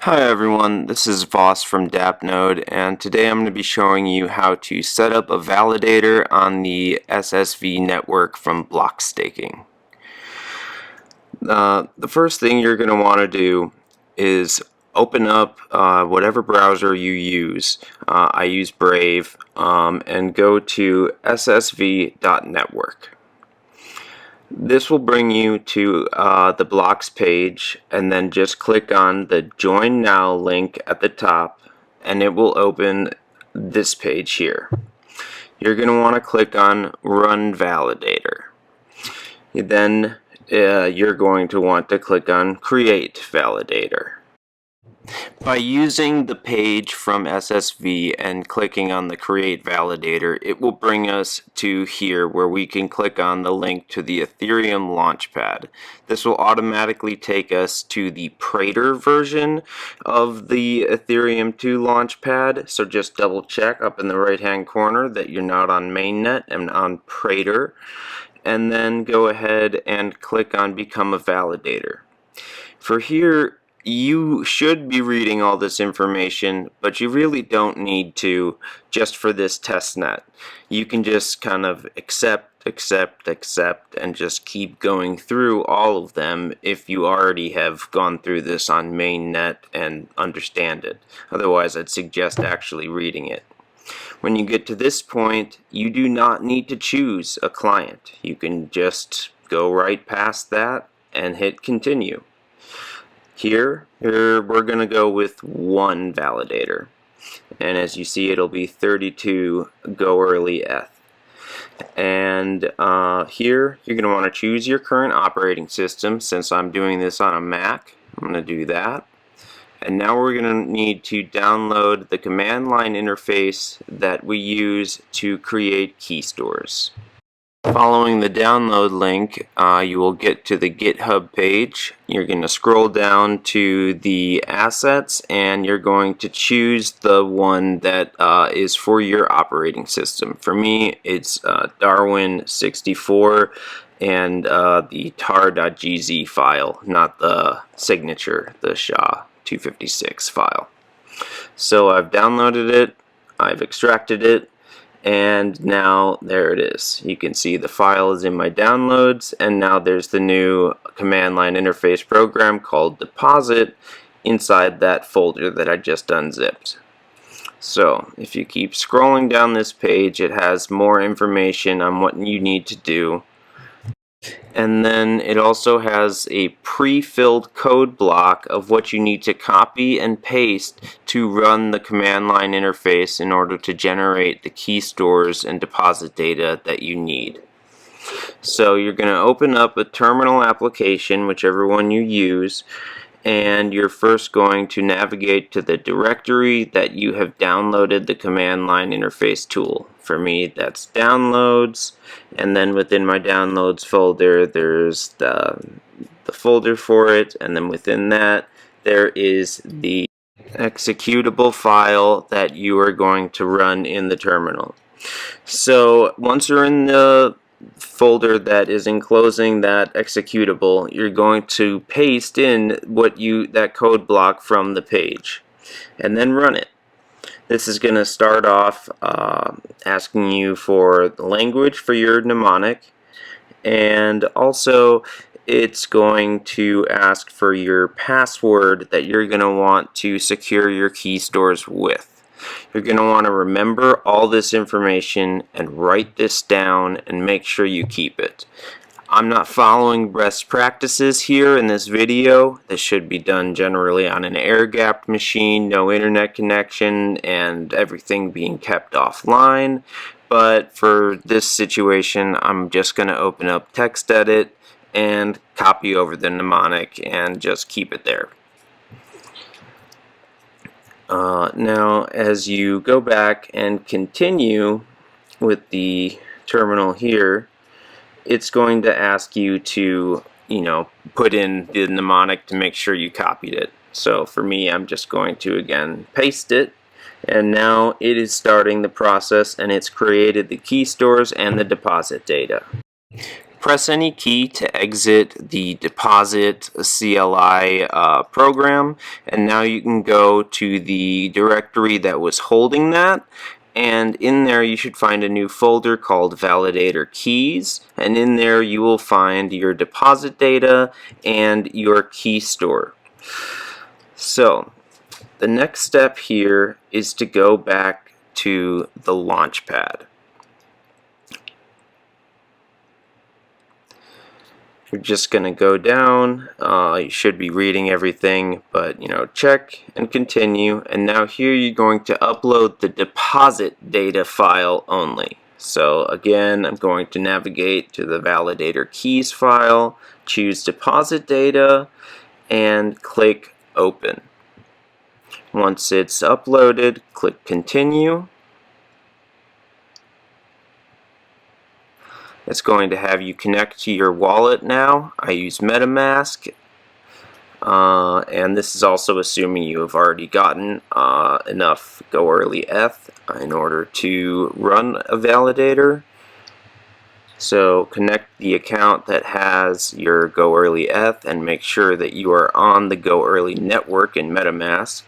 Hi everyone, this is Voss from DAppNode, and today I'm going to be showing you how to set up a validator on the SSV network from Blox Staking. The first thing you're going to want to do is open up whatever browser you use. I use Brave, and go to ssv.network. This will bring you to the Blox page, and then just click on the Join Now link at the top, and it will open this page here. You're going to want to click on Run Validator. Then you're going to want to click on Create Validator. By using the page from SSV and clicking on the Create Validator, it will bring us to here where we can click on the link to the Ethereum Launchpad. This will automatically take us to the Prater version of the Ethereum 2 Launchpad, so just double check up in the right hand corner that you're not on mainnet and on Prater, and then go ahead and click on Become a Validator. For here, you should be reading all this information, but you really don't need to just for this testnet. You can just kind of accept, and just keep going through all of them if you already have gone through this on mainnet and understand it. Otherwise, I'd suggest actually reading it. When you get to this point, you do not need to choose a client. You can just go right past that and hit continue. Here we're going to go with one validator, and as you see, it'll be 32 Go Early ETH. And here you're going to want to choose your current operating system. Since I'm doing this on a Mac, I'm going to do that. And now we're going to need to download the command line interface that we use to create key stores. Following the download link, you will get to the GitHub page. You're going to scroll down to the assets, and you're going to choose the one that is for your operating system. For me, it's Darwin64 and the tar.gz file, not the signature, the SHA-256 file. So I've downloaded it, I've extracted it, and now there it is. You can see the file is in my downloads, and now there's the new command line interface program called deposit inside that folder that I just unzipped. So if you keep scrolling down this page, it has more information on what you need to do. And then it also has a pre-filled code block of what you need to copy and paste to run the command line interface in order to generate the key stores and deposit data that you need. So you're going to open up a terminal application, whichever one you use, and you're first going to navigate to the directory that you have downloaded the command line interface tool. For me, that's downloads, and then within my downloads folder there's the folder for it, and then within that there is the executable file that you are going to run in the terminal. So once you're in the folder that is enclosing that executable, you're going to paste in that code block from the page and then run it. This is going to start off asking you for the language for your mnemonic, and also it's going to ask for your password that you're going to want to secure your key stores with. You're going to want to remember all this information and write this down and make sure you keep it. I'm not following best practices here in this video. This should be done generally on an air-gapped machine, no internet connection, and everything being kept offline. But for this situation, I'm just going to open up TextEdit and copy over the mnemonic and just keep it there. Now, as you go back and continue with the terminal here, it's going to ask you to, put in the mnemonic to make sure you copied it. So for me, I'm just going to, again, paste it, and now it is starting the process, and it's created the key stores and the deposit data. Press any key to exit the deposit CLI program, and now you can go to the directory that was holding that, and in there you should find a new folder called Validator Keys, and in there you will find your deposit data and your key store. So the next step here is to go back to the Launchpad. You're just going to go down. You should be reading everything, but check and continue. And now here you're going to upload the deposit data file only. So again, I'm going to navigate to the Validator Keys file, choose deposit data, and click open. Once it's uploaded, click continue. It's going to have you connect to your wallet now. I use MetaMask, and this is also assuming you have already gotten enough Go Early ETH in order to run a validator. So connect the account that has your Go Early ETH and make sure that you are on the Go Early network in MetaMask.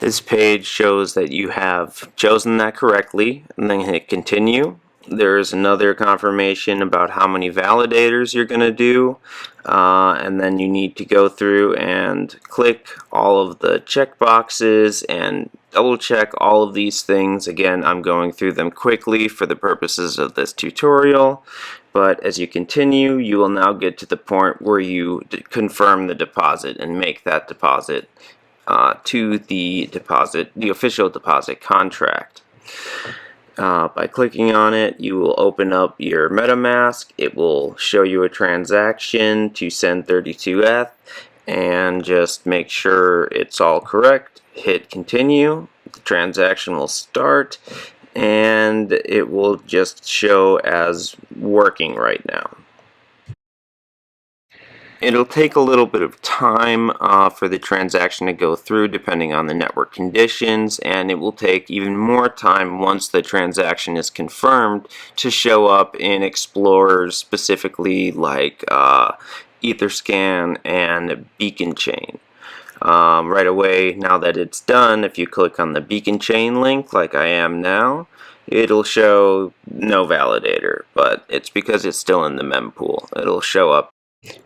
This page shows that you have chosen that correctly, and then hit continue. There's another confirmation about how many validators you're going to do, and then you need to go through and click all of the checkboxes and double check all of these things. Again, I'm going through them quickly for the purposes of this tutorial, but as you continue, you will now get to the point where you confirm the deposit and make that deposit to the official deposit contract. By clicking on it, you will open up your MetaMask. It will show you a transaction to send 32 ETH, and just make sure it's all correct. Hit continue. The transaction will start, and it will just show as working right now. It'll take a little bit of time for the transaction to go through depending on the network conditions, and it will take even more time once the transaction is confirmed to show up in explorers specifically like Etherscan and Beacon Chain. Right away, now that it's done, if you click on the Beacon Chain link like I am now, it'll show no validator, but it's because it's still in the mempool. It'll show up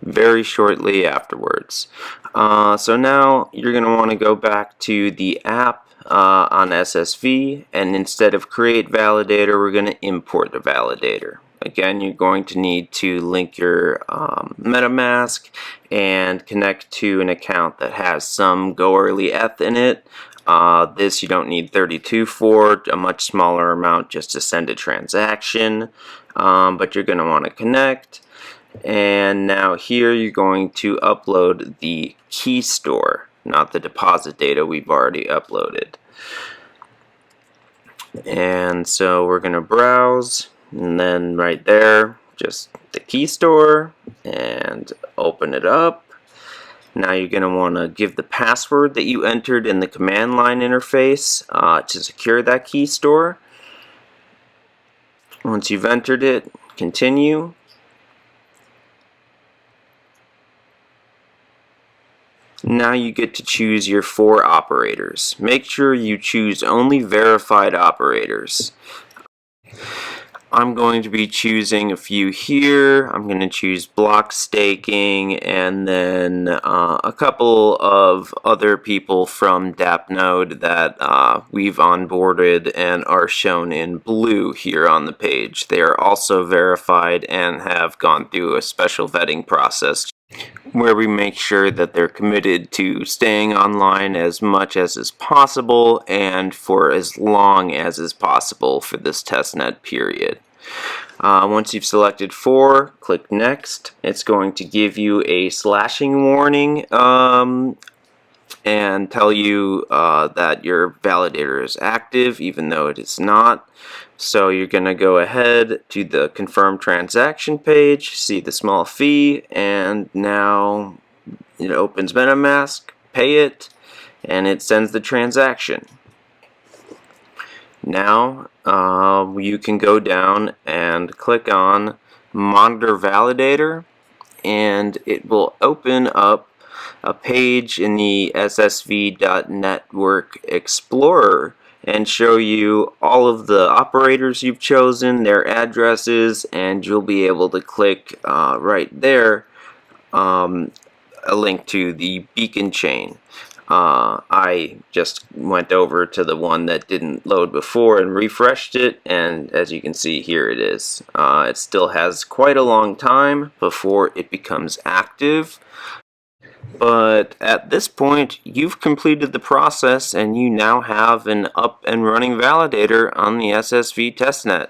very shortly afterwards. So now you're going to want to go back to the app on SSV, and instead of create validator, we're going to import a validator. Again, you're going to need to link your MetaMask and connect to an account that has some Go Early ETH in it. This you don't need 32 for, a much smaller amount just to send a transaction, but you're going to want to connect. And now here you're going to upload the key store, not the deposit data we've already uploaded. And so we're going to browse, and then right there, just the key store, and open it up. Now you're going to want to give the password that you entered in the command line interface to secure that key store. Once you've entered it, continue. Now you get to choose your 4 operators. Make sure you choose only verified operators. I'm going to be choosing a few here. I'm going to choose Blox Staking, and then a couple of other people from DAppNode that we've onboarded and are shown in blue here on the page. They are also verified and have gone through a special vetting process where we make sure that they're committed to staying online as much as is possible and for as long as is possible for this testnet period. Once you've selected 4, click Next. It's going to give you a slashing warning and tell you that your validator is active even though it is not. So you're going to go ahead to the confirm transaction page, see the small fee, and now it opens MetaMask, pay it, and it sends the transaction. Now you can go down and click on Monitor Validator, and it will open up a page in the SSV.network Explorer and show you all of the operators you've chosen, their addresses, and you'll be able to click right there a link to the beacon chain. I just went over to the one that didn't load before and refreshed it, and as you can see, here it is. It still has quite a long time before it becomes active, but at this point you've completed the process and you now have an up and running validator on the SSV testnet.